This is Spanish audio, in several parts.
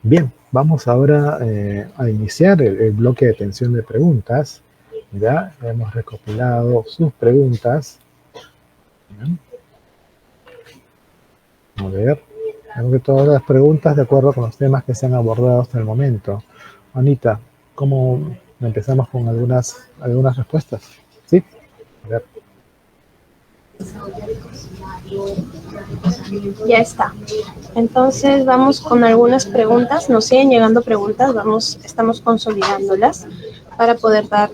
Bien, vamos ahora a iniciar el bloque de atención de preguntas. Ya hemos recopilado sus preguntas. Bien. A ver, tengo que todas las preguntas de acuerdo con los temas que se han abordado hasta el momento. Anita, ¿cómo empezamos con algunas respuestas? ¿Sí? A ver. Ya está. Entonces vamos con algunas preguntas. Nos siguen llegando preguntas. Estamos consolidándolas para poder dar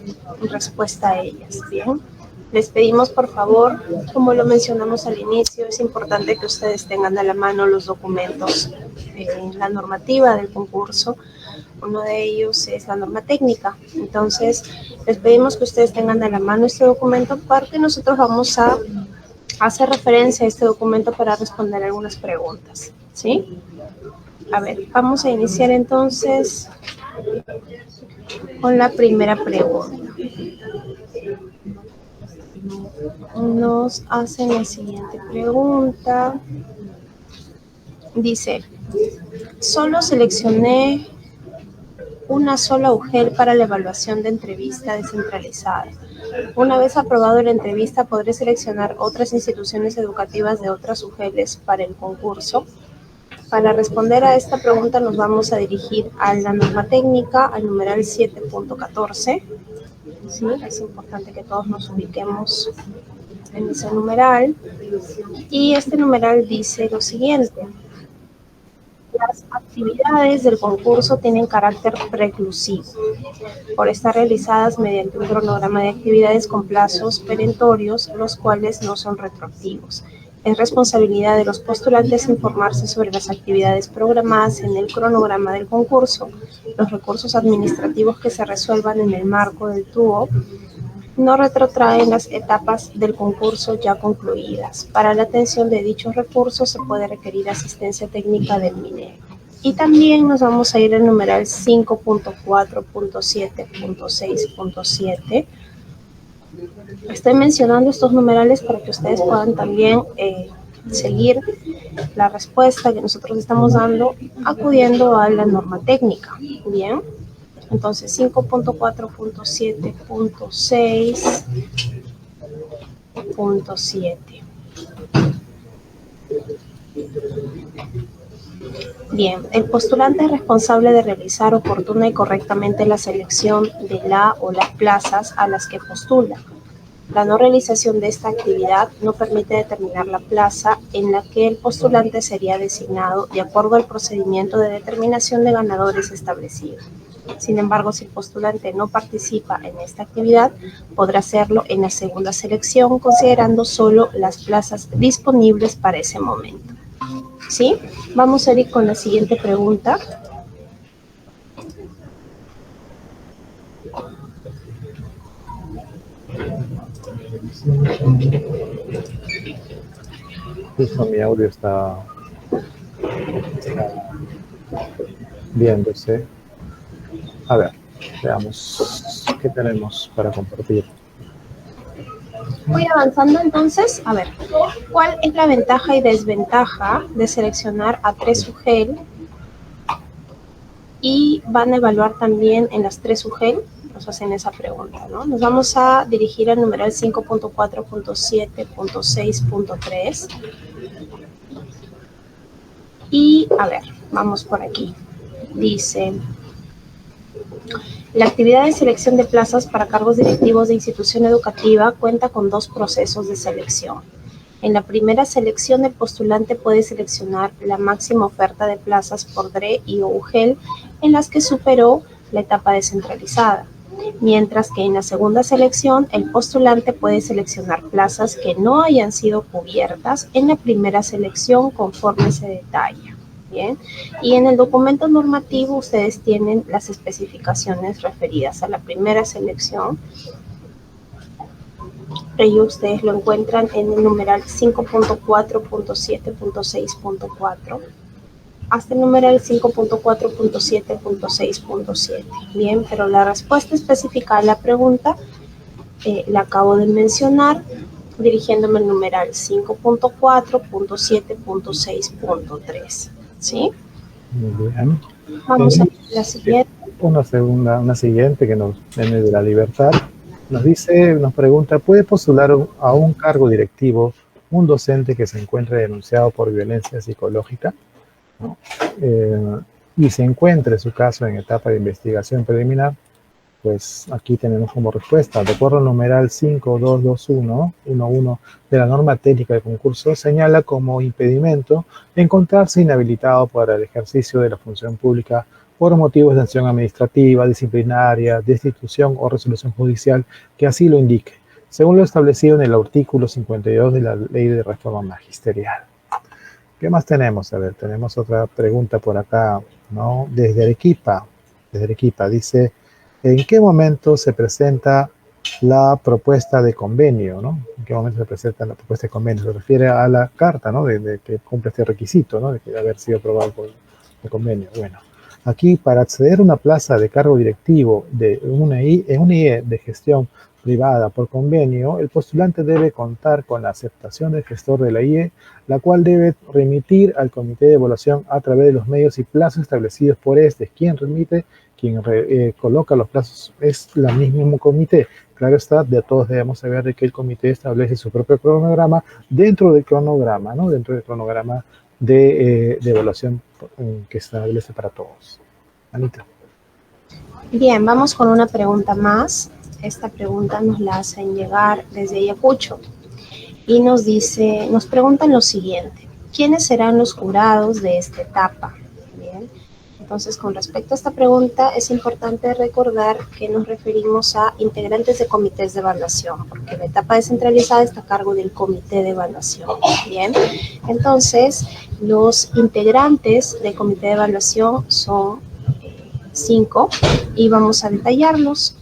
respuesta a ellas. Bien. Les pedimos, por favor, como lo mencionamos al inicio, es importante que ustedes tengan a la mano los documentos, la normativa del concurso. Uno de ellos es la norma técnica. Entonces, les pedimos que ustedes tengan a la mano este documento porque nosotros vamos a hacer referencia a este documento para responder algunas preguntas, ¿sí? A ver, vamos a iniciar entonces con la primera pregunta. Nos hacen la siguiente pregunta. Dice, solo seleccioné una sola UGEL para la evaluación de entrevista descentralizada. Una vez aprobado la entrevista, ¿podré seleccionar otras instituciones educativas de otras UGELs para el concurso? Para responder a esta pregunta nos vamos a dirigir a la norma técnica, al numeral 7.14. ¿Sí? Es importante que todos nos ubiquemos en ese numeral. Y este numeral dice lo siguiente. Las actividades del concurso tienen carácter preclusivo, por estar realizadas mediante un cronograma de actividades con plazos perentorios, los cuales no son retroactivos. Es responsabilidad de los postulantes informarse sobre las actividades programadas en el cronograma del concurso. Los recursos administrativos que se resuelvan en el marco del TUO no retrotraen las etapas del concurso ya concluidas. Para la atención de dichos recursos se puede requerir asistencia técnica del MINEO. Y también nos vamos a ir al numeral 5.4.7.6.7. Estoy mencionando estos numerales para que ustedes puedan también seguir la respuesta que nosotros estamos dando acudiendo a la norma técnica. Bien. Entonces, 5.4.7.6.7. Bien, el postulante es responsable de realizar oportuna y correctamente la selección de la o las plazas a las que postula. La no realización de esta actividad no permite determinar la plaza en la que el postulante sería designado de acuerdo al procedimiento de determinación de ganadores establecido. Sin embargo, si el postulante no participa en esta actividad, podrá hacerlo en la segunda selección, considerando solo las plazas disponibles para ese momento. ¿Sí? Vamos a ir con la siguiente pregunta. Justo mi audio está viéndose. A ver, veamos qué tenemos para compartir. Voy avanzando entonces. A ver, ¿cuál es la ventaja y desventaja de seleccionar a 3 UGEL? Y van a evaluar también en las 3 UGEL. Nos hacen esa pregunta, ¿no? Nos vamos a dirigir al numeral 5.4.7.6.3. Y, a ver, vamos por aquí. Dice, la actividad de selección de plazas para cargos directivos de institución educativa cuenta con 2 procesos de selección. En la primera selección, el postulante puede seleccionar la máxima oferta de plazas por DRE y o UGEL en las que superó la etapa descentralizada. Mientras que en la segunda selección, el postulante puede seleccionar plazas que no hayan sido cubiertas en la primera selección conforme se detalla. Bien, y en el documento normativo ustedes tienen las especificaciones referidas a la primera selección. Ello ustedes lo encuentran en el numeral 5.4.7.6.4 hasta el numeral 5.4.7.6.7. Bien, pero la respuesta específica a la pregunta la acabo de mencionar dirigiéndome al numeral 5.4.7.6.3. ¿Sí? Muy bien. Vamos a Tenemos la siguiente. una siguiente que nos viene de La Libertad. Nos dice, nos pregunta, ¿puede postular a un cargo directivo un docente que se encuentre denunciado por violencia psicológica? ¿No? Y se encuentre su caso en etapa de investigación preliminar? Pues aquí tenemos como respuesta, de acuerdo al numeral 5221.11 de la norma técnica de concurso, señala como impedimento encontrarse inhabilitado para el ejercicio de la función pública por motivos de sanción administrativa, disciplinaria, destitución o resolución judicial que así lo indique, según lo establecido en el artículo 52 de la Ley de Reforma Magisterial. ¿Qué más tenemos? A ver, tenemos otra pregunta por acá, ¿no? Desde Arequipa, dice, ¿en qué momento se presenta la propuesta de convenio, ¿no? ¿En qué momento se presenta la propuesta de convenio? Se refiere a la carta, ¿no? De que cumple este requisito, ¿no? De que haber sido aprobado por el convenio. Bueno, aquí para acceder a una plaza de cargo directivo en una IE de gestión privada por convenio, el postulante debe contar con la aceptación del gestor de la IE, la cual debe remitir al comité de evaluación a través de los medios y plazos establecidos por este. Quien remite, quien coloca los plazos es el mismo comité. Claro está, de todos debemos saber de que el comité establece su propio cronograma dentro del cronograma, ¿no? Dentro del cronograma de evaluación que se establece para todos. Anita. Bien, vamos con una pregunta más. Esta pregunta nos la hacen llegar desde Ayacucho y nos preguntan lo siguiente: ¿quiénes serán los jurados de esta etapa? Bien, entonces con respecto a esta pregunta es importante recordar que nos referimos a integrantes de comités de evaluación, porque la etapa descentralizada está a cargo del comité de evaluación. Bien, entonces los integrantes del comité de evaluación son 5 y vamos a detallarlos.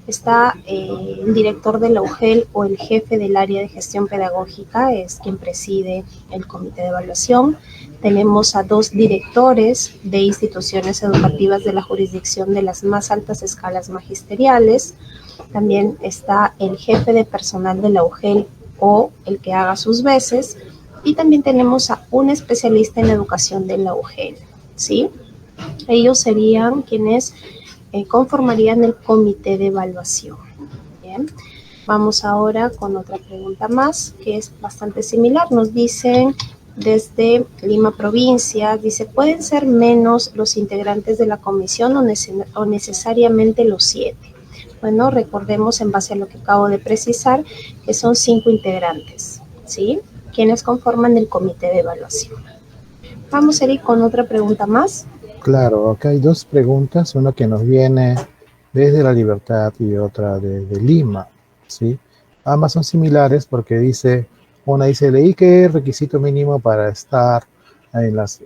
Está el director de la UGEL o el jefe del área de gestión pedagógica, es quien preside el comité de evaluación. Tenemos a 2 directores de instituciones educativas de la jurisdicción de las más altas escalas magisteriales. También está el jefe de personal de la UGEL o el que haga sus veces. Y también tenemos a un especialista en educación de la UGEL, ¿sí? Ellos serían quienes conformarían el comité de evaluación. Bien, vamos ahora con otra pregunta más que es bastante similar. Nos dicen desde Lima provincia, dice, ¿pueden ser menos los integrantes de la comisión o necesariamente los 7? Bueno, recordemos en base a lo que acabo de precisar que son 5 integrantes, ¿sí? Quienes conforman el comité de evaluación. Vamos a ir con otra pregunta más. Claro, acá hay 2 preguntas, una que nos viene desde La Libertad y otra desde Lima, ¿sí? Ambas son similares porque una dice, leí que el requisito mínimo para estar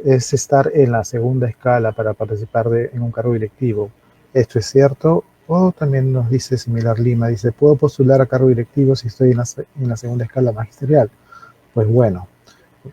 es estar en la segunda escala para participar en un cargo directivo. ¿Esto es cierto? O también nos dice similar Lima, dice, ¿puedo postular a cargo directivo si estoy en la segunda escala magisterial? Pues bueno,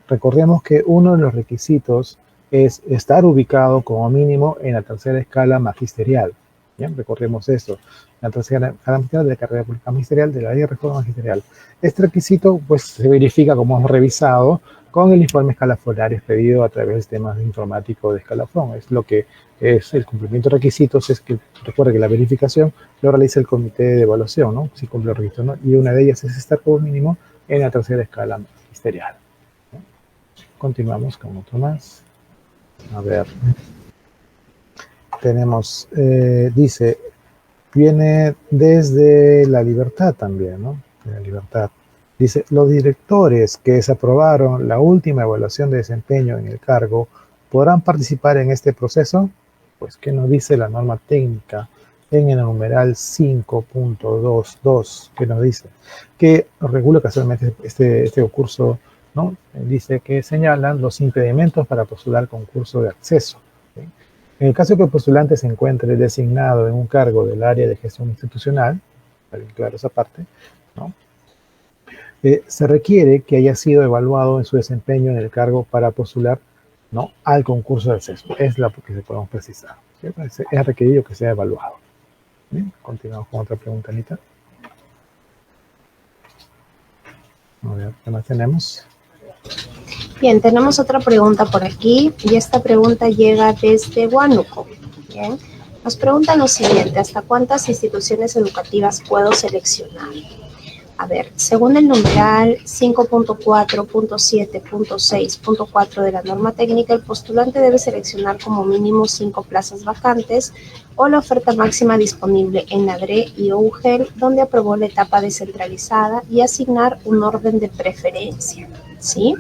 recordemos que uno de los requisitos es estar ubicado como mínimo en la tercera escala magisterial. Bien, recordemos eso. La tercera escala magisterial de la carrera pública magisterial de la ley de reforma magisterial. Este requisito pues se verifica, como hemos revisado, con el informe escalafonario expedido a través del sistema informático de escalafón. Es lo que es el cumplimiento de requisitos, es que recuerde que la verificación lo realiza el comité de evaluación, ¿no? Si cumple el requisito, ¿no? Y una de ellas es estar como mínimo en la tercera escala magisterial. Continuamos con otro más. A ver. Tenemos, dice, viene desde La Libertad también, ¿no? De La Libertad. Dice, los directores que desaprobaron la última evaluación de desempeño en el cargo podrán participar en este proceso. Pues, ¿qué nos dice la norma técnica en el numeral 5.22? ¿Qué nos dice? Que regula casualmente este concurso, ¿no? Dice que señalan los impedimentos para postular concurso de acceso. ¿Sí? En el caso que el postulante se encuentre designado en un cargo del área de gestión institucional, está bien claro esa parte, ¿no? Se requiere que haya sido evaluado en su desempeño en el cargo para postular, ¿no?, al concurso de acceso. Es la que se podemos precisar. ¿Sí? Es requerido que sea evaluado. Bien, continuamos con otra pregunta, Anita. A ver, ¿qué más tenemos? Bien, tenemos otra pregunta por aquí y esta pregunta llega desde Huánuco. Bien, nos preguntan lo siguiente: ¿hasta cuántas instituciones educativas puedo seleccionar? A ver, según el numeral 5.4.7.6.4 de la norma técnica, el postulante debe seleccionar como mínimo 5 plazas vacantes o la oferta máxima disponible en la DRE y o UGEL, donde aprobó la etapa descentralizada, y asignar un orden de preferencia, ¿sí?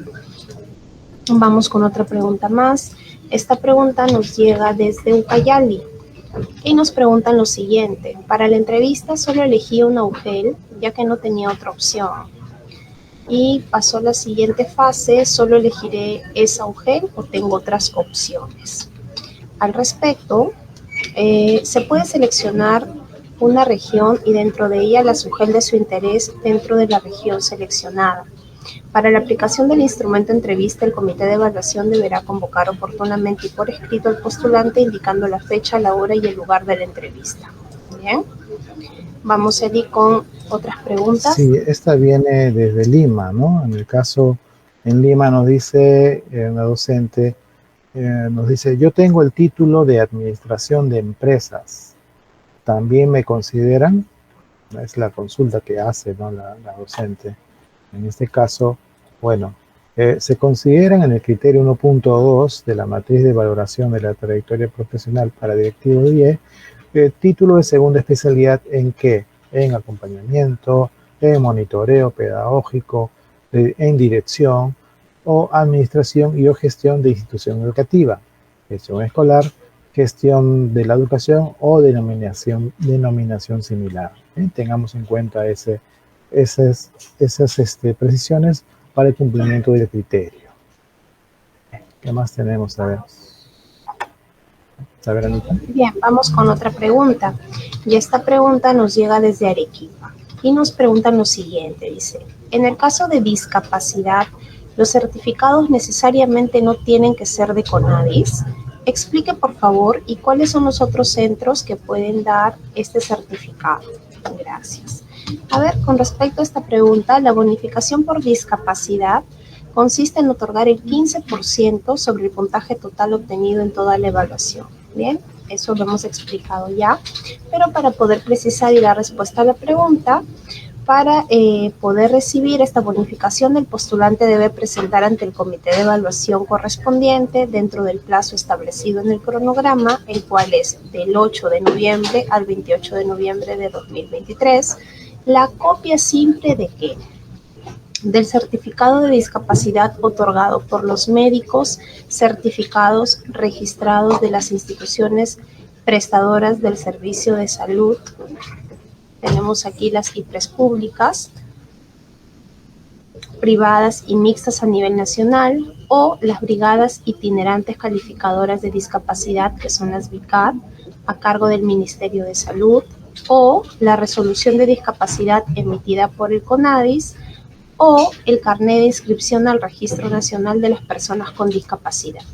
Vamos con otra pregunta más. Esta pregunta nos llega desde Ucayali y nos preguntan lo siguiente: para la entrevista solo elegí una UGEL ya que no tenía otra opción. Y pasó la siguiente fase: solo elegiré esa UGEL o tengo otras opciones. Al respecto, se puede seleccionar una región y dentro de ella la UGEL de su interés dentro de la región seleccionada. Para la aplicación del instrumento entrevista, el comité de evaluación deberá convocar oportunamente y por escrito al postulante indicando la fecha, la hora y el lugar de la entrevista. Bien, vamos a ir con otras preguntas. Sí, esta viene desde Lima, ¿no? En el caso, en Lima nos dice una docente, nos dice: yo tengo el título de administración de empresas, ¿también me consideran? Es la consulta que hace, ¿no?, la docente. En este caso, bueno, se consideran en el criterio 1.2 de la matriz de valoración de la trayectoria profesional para directivo de IE, título de segunda especialidad en qué: en acompañamiento, en monitoreo pedagógico, en dirección o administración y o gestión de institución educativa, gestión escolar, gestión de la educación o denominación similar. Tengamos en cuenta esas precisiones para el cumplimiento del criterio. ¿Qué más tenemos? A ver, Anita. Bien, vamos con otra pregunta. Y esta pregunta nos llega desde Arequipa. Y nos preguntan lo siguiente, dice: en el caso de discapacidad, ¿los certificados necesariamente no tienen que ser de CONADIS? Explique, por favor, y cuáles son los otros centros que pueden dar este certificado. Gracias. A ver, con respecto a esta pregunta, la bonificación por discapacidad consiste en otorgar el 15% sobre el puntaje total obtenido en toda la evaluación. Bien, eso lo hemos explicado ya, pero para poder precisar y dar respuesta a la pregunta, para poder recibir esta bonificación, el postulante debe presentar ante el comité de evaluación correspondiente dentro del plazo establecido en el cronograma, el cual es del 8 de noviembre al 28 de noviembre de 2023, la copia simple de qué: del certificado de discapacidad otorgado por los médicos certificados registrados de las instituciones prestadoras del servicio de salud. Tenemos aquí las IPRES públicas, privadas y mixtas a nivel nacional, o las brigadas itinerantes calificadoras de discapacidad, que son las BICAD, a cargo del Ministerio de Salud, o la resolución de discapacidad emitida por el CONADIS, o el carnet de inscripción al Registro Nacional de las Personas con Discapacidad.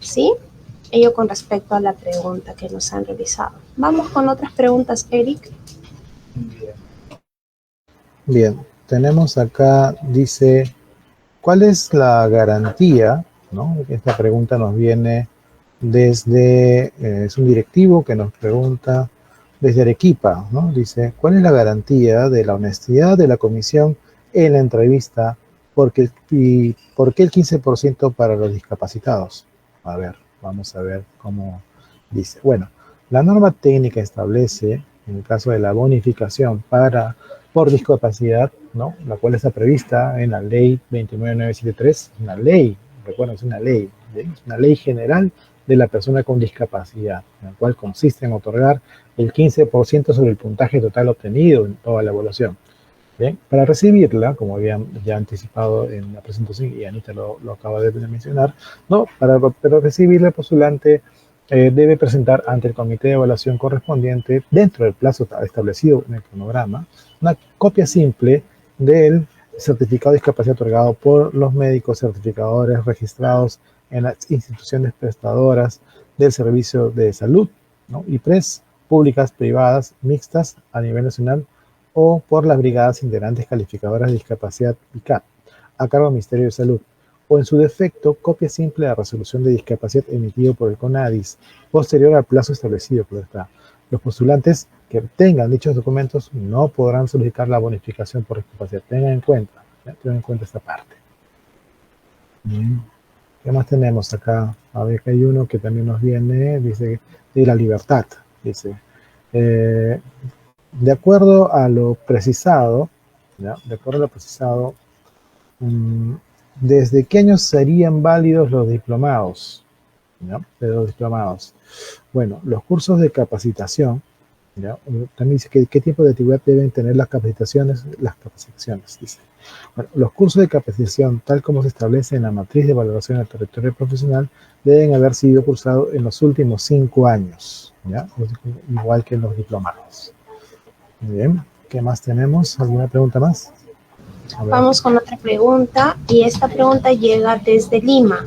¿Sí? Ello con respecto a la pregunta que nos han realizado. Vamos con otras preguntas, Eric. Bien, tenemos acá, dice: ¿cuál es la garantía? ¿No? Esta pregunta nos viene desde, es un directivo que nos pregunta desde Arequipa, ¿no? Dice: ¿cuál es la garantía de la honestidad de la comisión en la entrevista? ¿Por qué el 15% para los discapacitados? A ver, vamos a ver cómo dice. Bueno, la norma técnica establece, en el caso de la bonificación por discapacidad, ¿no?, la cual está prevista en la ley 29973, una ley, recuerden, es una ley general de la persona con discapacidad, en la cual consiste en otorgar el 15% sobre el puntaje total obtenido en toda la evaluación. Bien, para recibirla, como habían ya anticipado en la presentación, y Anita lo acaba de mencionar, ¿no?, para recibirla, el postulante debe presentar ante el comité de evaluación correspondiente, dentro del plazo establecido en el cronograma, una copia simple del certificado de discapacidad otorgado por los médicos certificadores registrados en las instituciones prestadoras del servicio de salud, ¿no?, IPRES, públicas, privadas, mixtas a nivel nacional, o por las brigadas integrantes calificadoras de discapacidad BICAP, a cargo del Ministerio de Salud, o en su defecto, copia simple de la resolución de discapacidad emitido por el CONADIS, posterior al plazo establecido. Claro está. Los postulantes que tengan dichos documentos no podrán solicitar la bonificación por discapacidad. Tengan en cuenta esta parte. Bien. ¿Qué más tenemos acá? A ver, que hay uno que también nos viene, dice, de la libertad. Dice, de acuerdo a lo precisado, ¿ya? De acuerdo a lo precisado, ¿desde qué años serían válidos los diplomados? ¿Ya? De los diplomados. Bueno, los cursos de capacitación, ¿ya? También dice que qué tipo de actividad deben tener las capacitaciones, dice. Bueno, los cursos de capacitación, tal como se establece en la matriz de valoración del territorio profesional, deben haber sido cursados en los últimos 5 años, ¿ya? Igual que los diplomados. Muy bien, ¿qué más tenemos? ¿Alguna pregunta más? Vamos con otra pregunta, y esta pregunta llega desde Lima.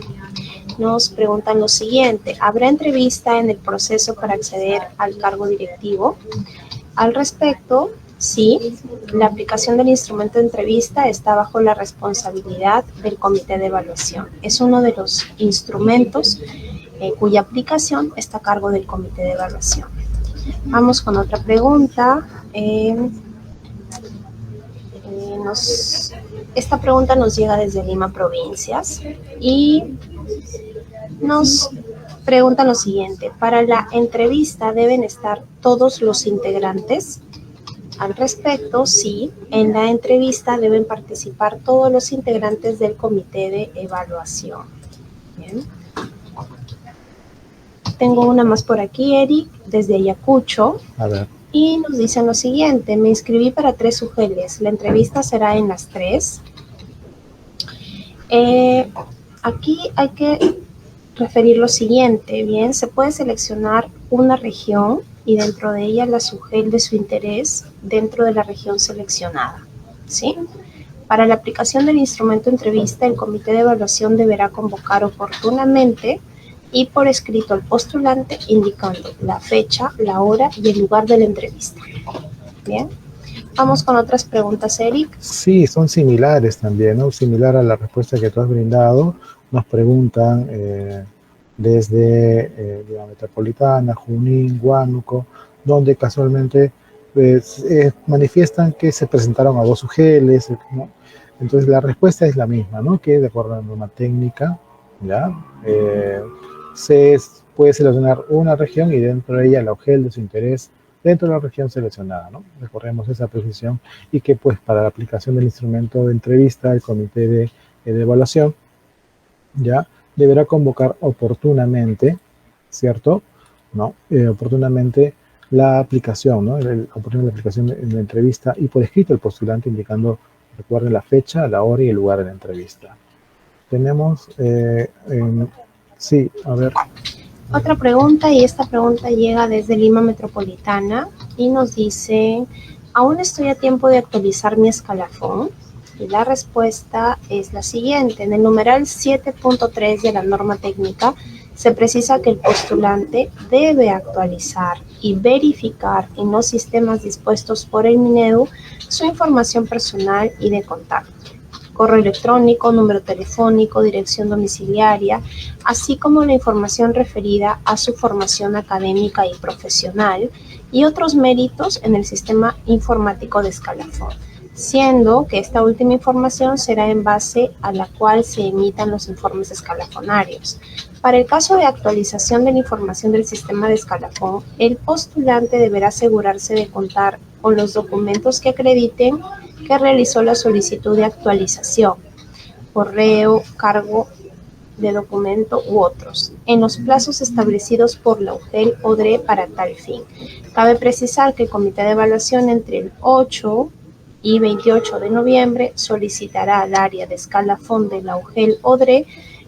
Nos preguntan lo siguiente: ¿habrá entrevista en el proceso para acceder al cargo directivo? Al respecto, sí, la aplicación del instrumento de entrevista está bajo la responsabilidad del comité de evaluación. Es uno de los instrumentos cuya aplicación está a cargo del comité de evaluación. Vamos con otra pregunta. Esta pregunta nos llega desde Lima Provincias y nos preguntan lo siguiente: ¿para la entrevista deben estar todos los integrantes? Al respecto, sí, en la entrevista deben participar todos los integrantes del comité de evaluación. Bien. Tengo una más por aquí, Eric, desde Ayacucho. A ver. Y nos dicen lo siguiente: me inscribí para 3 UGELs. La entrevista será en las 3. Aquí hay que referir lo siguiente. Bien, se puede seleccionar una región y dentro de ella la UGEL de su interés dentro de la región seleccionada, ¿sí? Para la aplicación del instrumento entrevista, el comité de evaluación deberá convocar oportunamente y por escrito al postulante, indicando la fecha, la hora y el lugar de la entrevista. Bien. Vamos con otras preguntas, Eric. Sí, son similares también, ¿no? Similar a la respuesta que tú has brindado. Nos preguntan desde la Metropolitana, Junín, Huánuco, donde casualmente manifiestan que se presentaron a 2 UGELs, ¿no? Entonces la respuesta es la misma, ¿no? Que de acuerdo a la norma técnica, ¿ya? Se puede seleccionar una región y dentro de ella la UGEL de su interés dentro de la región seleccionada, ¿no? Recordemos esa precisión y que pues para la aplicación del instrumento de entrevista, el comité de evaluación ya deberá convocar oportunamente, ¿cierto? ¿No? Oportunamente la aplicación, ¿no? Oportunamente la aplicación de la entrevista y por escrito el postulante indicando, recuerden, la fecha, la hora y el lugar de la entrevista. Tenemos, sí, a ver. Otra pregunta, y esta pregunta llega desde Lima Metropolitana y nos dice: ¿aún estoy a tiempo de actualizar mi escalafón? Y la respuesta es la siguiente: en el numeral 7.3 de la norma técnica se precisa que el postulante debe actualizar y verificar en los sistemas dispuestos por el Minedu su información personal y de contacto, correo electrónico, número telefónico, dirección domiciliaria, así como la información referida a su formación académica y profesional y otros méritos en el sistema informático de escalafón, siendo que esta última información será en base a la cual se emitan los informes escalafonarios. Para el caso de actualización de la información del sistema de escalafón, el postulante deberá asegurarse de contar con los documentos que acrediten que realizó la solicitud de actualización, correo, cargo de documento u otros, en los plazos establecidos por la UGEL ODRE para tal fin. Cabe precisar que el comité de evaluación entre el 8 y 28 de noviembre solicitará al área de escalafón de la UGEL ODRE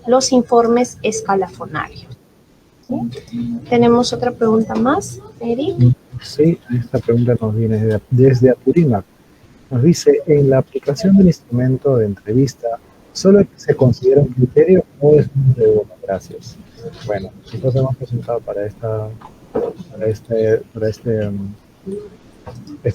los informes escalafonarios. ¿Sí? ¿Tenemos otra pregunta más, Eric? Sí, esta pregunta nos viene desde Apurímac. Nos dice: en la aplicación del instrumento de entrevista, ¿solo se considera un criterio o es un de gracias? Bueno, nosotros hemos presentado para esta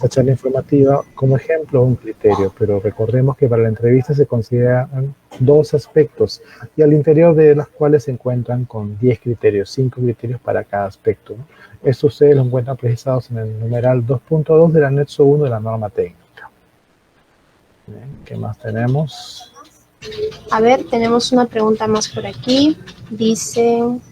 charla informativa como ejemplo un criterio, pero recordemos que para la entrevista se consideran 2 aspectos, y al interior de las cuales se encuentran con 10 criterios, 5 criterios para cada aspecto, ¿no? Esto ustedes lo encuentran precisados en el numeral 2.2 del anexo 1 de la norma técnica. Bien, ¿qué más tenemos? A ver, tenemos una pregunta más por aquí. Dicen,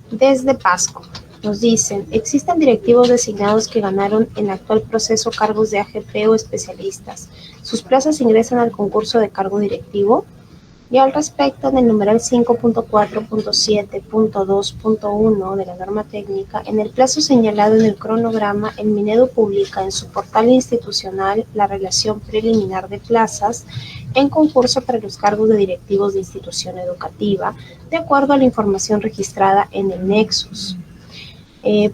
desde Pasco, nos dicen, ¿existen directivos designados que ganaron en el actual proceso cargos de AGP o especialistas? ¿Sus plazas ingresan al concurso de cargo directivo? Y al respecto, en el numeral 5.4.7.2.1 de la norma técnica, en el plazo señalado en el cronograma, el Minedu publica en su portal institucional la relación preliminar de plazas en concurso para los cargos de directivos de institución educativa, de acuerdo a la información registrada en el Nexus.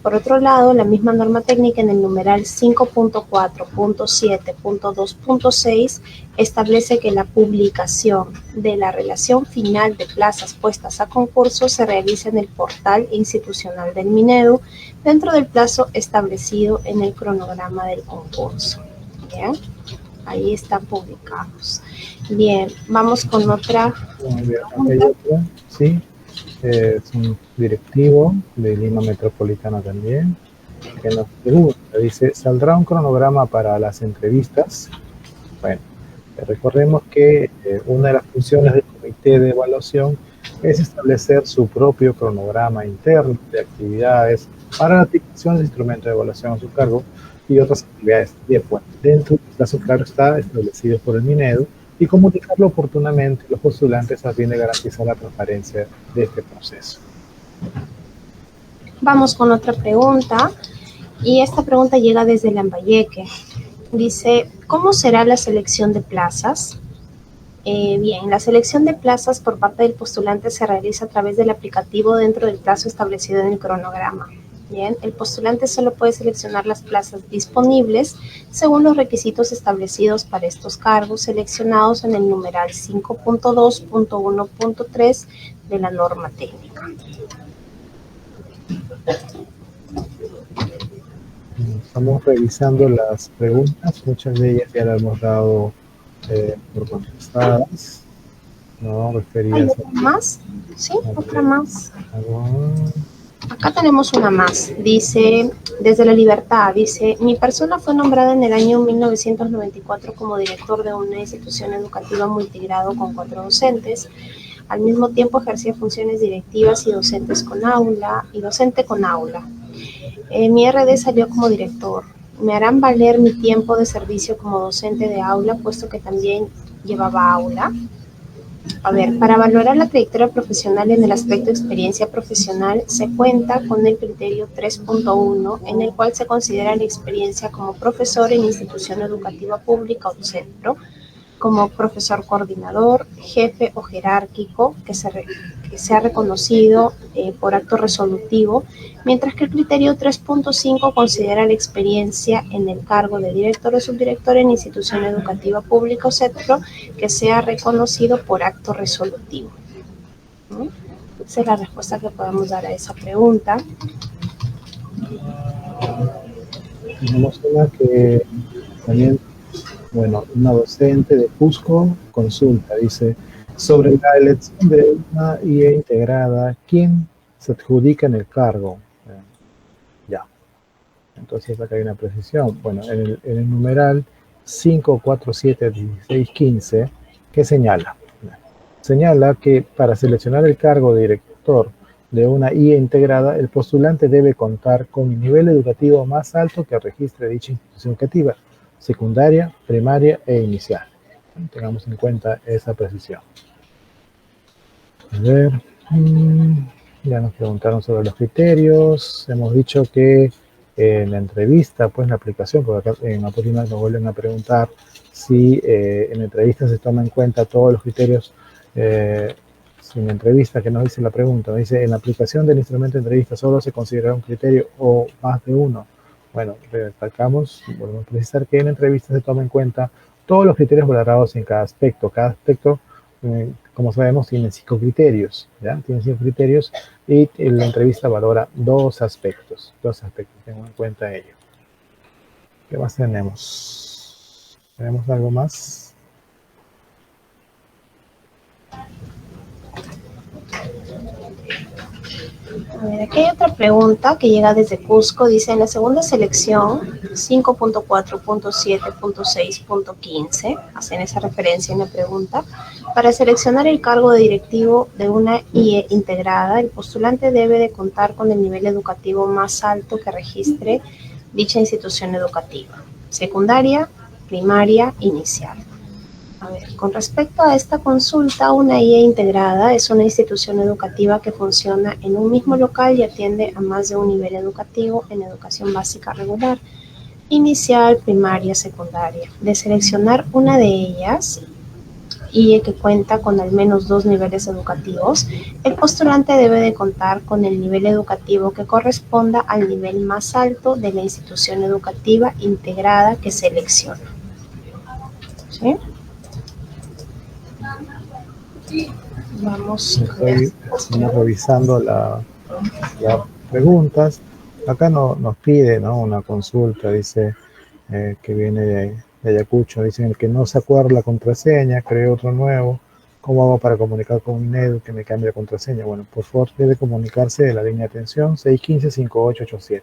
Por otro lado, la misma norma técnica en el numeral 5.4.7.2.6 establece que la publicación de la relación final de plazas puestas a concurso se realiza en el portal institucional del Minedu dentro del plazo establecido en el cronograma del concurso. ¿Bien? Ahí están publicados. Bien, vamos con otra Acá hay pregunta. otra, sí. Es un directivo de Lima Metropolitana también, que nos pregunta, dice, ¿saldrá un cronograma para las entrevistas? Bueno, recordemos que una de las funciones del comité de evaluación es establecer su propio cronograma interno de actividades para la aplicación del instrumento de evaluación a su cargo y otras actividades dentro del plazo claro está establecido por el Minedu, y comunicarlo oportunamente a los postulantes a fin de garantizar la transparencia de este proceso. Vamos con otra pregunta, y esta pregunta llega desde Lambayeque. Dice, ¿cómo será la selección de plazas? Bien, la selección de plazas por parte del postulante se realiza a través del aplicativo dentro del plazo establecido en el cronograma. Bien, el postulante solo puede seleccionar las plazas disponibles según los requisitos establecidos para estos cargos seleccionados en el numeral 5.2.1.3 de la norma técnica. Estamos revisando las preguntas, muchas de ellas ya las hemos dado por contestadas, ¿no? ¿Hay Referidas otra más? Sí, a... otra más. Acá tenemos una más. Dice, desde La Libertad, dice, mi persona fue nombrada en el año 1994 como director de una institución educativa multigrado con 4 docentes. Al mismo tiempo ejercía funciones directivas y docentes con aula y docente con aula. Mi RD salió como director. Me harán valer mi tiempo de servicio como docente de aula, puesto que también llevaba aula. A ver, para valorar la trayectoria profesional en el aspecto experiencia profesional, se cuenta con el criterio 3.1, en el cual se considera la experiencia como profesor en institución educativa pública o centro, como profesor coordinador, jefe o jerárquico, que sea reconocido por acto resolutivo, mientras que el criterio 3.5 considera la experiencia en el cargo de director o subdirector en institución educativa pública o centro, que sea reconocido por acto resolutivo. ¿Mm? Esa es la respuesta que podemos dar a esa pregunta. Tenemos una que también, bueno, una docente de Cusco consulta, dice, sobre la elección de una IE integrada, ¿quién se adjudica en el cargo? Ya, entonces acá hay una precisión. Bueno, en el numeral 5471615, ¿qué señala? Señala que para seleccionar el cargo de director de una IE integrada, el postulante debe contar con el nivel educativo más alto que registre dicha institución educativa, secundaria, primaria e inicial. Tengamos en cuenta esa precisión. A ver, ya nos preguntaron sobre los criterios. Hemos dicho que en la entrevista, pues en la aplicación, porque acá en Apotima nos vuelven a preguntar si en la entrevista se toma en cuenta todos los criterios. En la entrevista que nos dice la pregunta, nos dice, en la aplicación del instrumento de entrevista solo se considera un criterio o más de uno. Bueno, recalcamos, volvemos a precisar que en la entrevista se toma en cuenta todos los criterios valorados en cada aspecto. Cada aspecto, como sabemos, tiene 5 criterios, ¿ya? Tiene 5 criterios y la entrevista valora 2 aspectos. 2 aspectos, tengo en cuenta ello. ¿Qué más tenemos? ¿Tenemos algo más? A ver, aquí hay otra pregunta que llega desde Cusco. Dice, en la segunda selección, 5.4.7.6.15, hacen esa referencia en la pregunta, para seleccionar el cargo de directivo de una IE integrada, el postulante debe de contar con el nivel educativo más alto que registre dicha institución educativa, secundaria, primaria, inicial. A ver, con respecto a esta consulta, una IE integrada es una institución educativa que funciona en un mismo local y atiende a más de un nivel educativo en educación básica regular, inicial, primaria, secundaria. De seleccionar una de ellas, IE que cuenta con al menos 2 niveles educativos, el postulante debe de contar con el nivel educativo que corresponda al nivel más alto de la institución educativa integrada que selecciona. ¿Sí? Estamos revisando las preguntas. Acá nos pide, ¿no?, una consulta, dice que viene de Ayacucho. Dicen, el que no se acuerda la contraseña, cree otro nuevo. ¿Cómo hago para comunicar con Minedu que me cambie la contraseña? Bueno, por favor, debe comunicarse de la línea de atención 615-5887.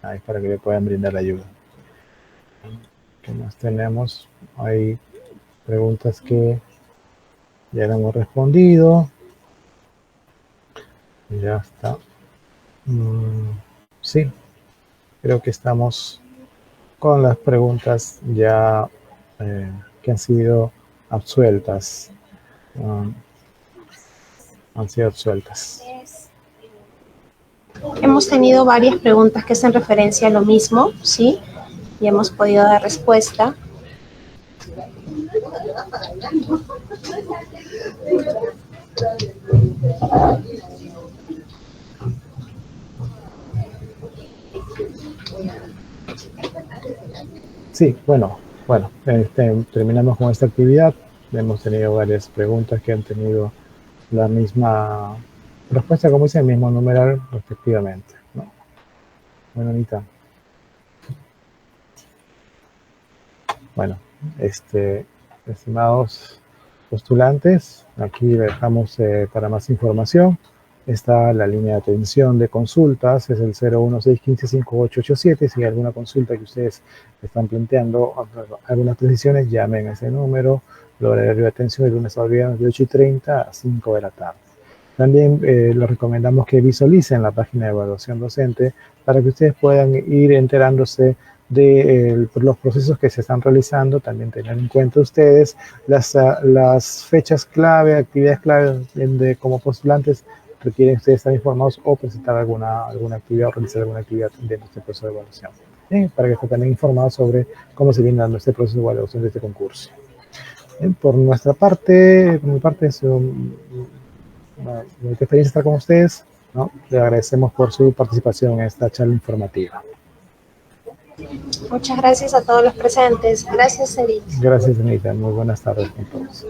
Ahí para que le puedan brindar ayuda. ¿Qué más tenemos? Hay preguntas que ya le hemos respondido. Ya está. Sí, creo que estamos con las preguntas ya que han sido absueltas. Han sido absueltas. Hemos tenido varias preguntas que hacen referencia a lo mismo, ¿sí? Y hemos podido dar respuesta. Sí, bueno, terminamos con esta actividad. Hemos tenido varias preguntas que han tenido la misma respuesta, como dice, el mismo numeral respectivamente, ¿no? Bueno, Anita. Bueno, estimados postulantes, aquí dejamos para más información. Está la línea de atención de consultas, es el 01615-5887. Si hay alguna consulta que ustedes están planteando, algunas precisiones, llamen a ese número. El horario de atención es lunes a viernes de 8:30 a 5 de la tarde. También les recomendamos que visualicen la página de evaluación docente para que ustedes puedan ir enterándose de los procesos que se están realizando. También tener en cuenta ustedes las fechas clave, actividades clave donde como postulantes requieren ustedes estar informados o presentar alguna actividad o realizar alguna actividad dentro de este proceso de evaluación. Para que estén también informados sobre cómo se viene dando este proceso de evaluación de este concurso. Por nuestra parte, es una experiencia estar con ustedes, ¿no? Le agradecemos por su participación en esta charla informativa. Muchas gracias a todos los presentes. Gracias, Eric. Gracias, Anita. Muy buenas tardes con todos.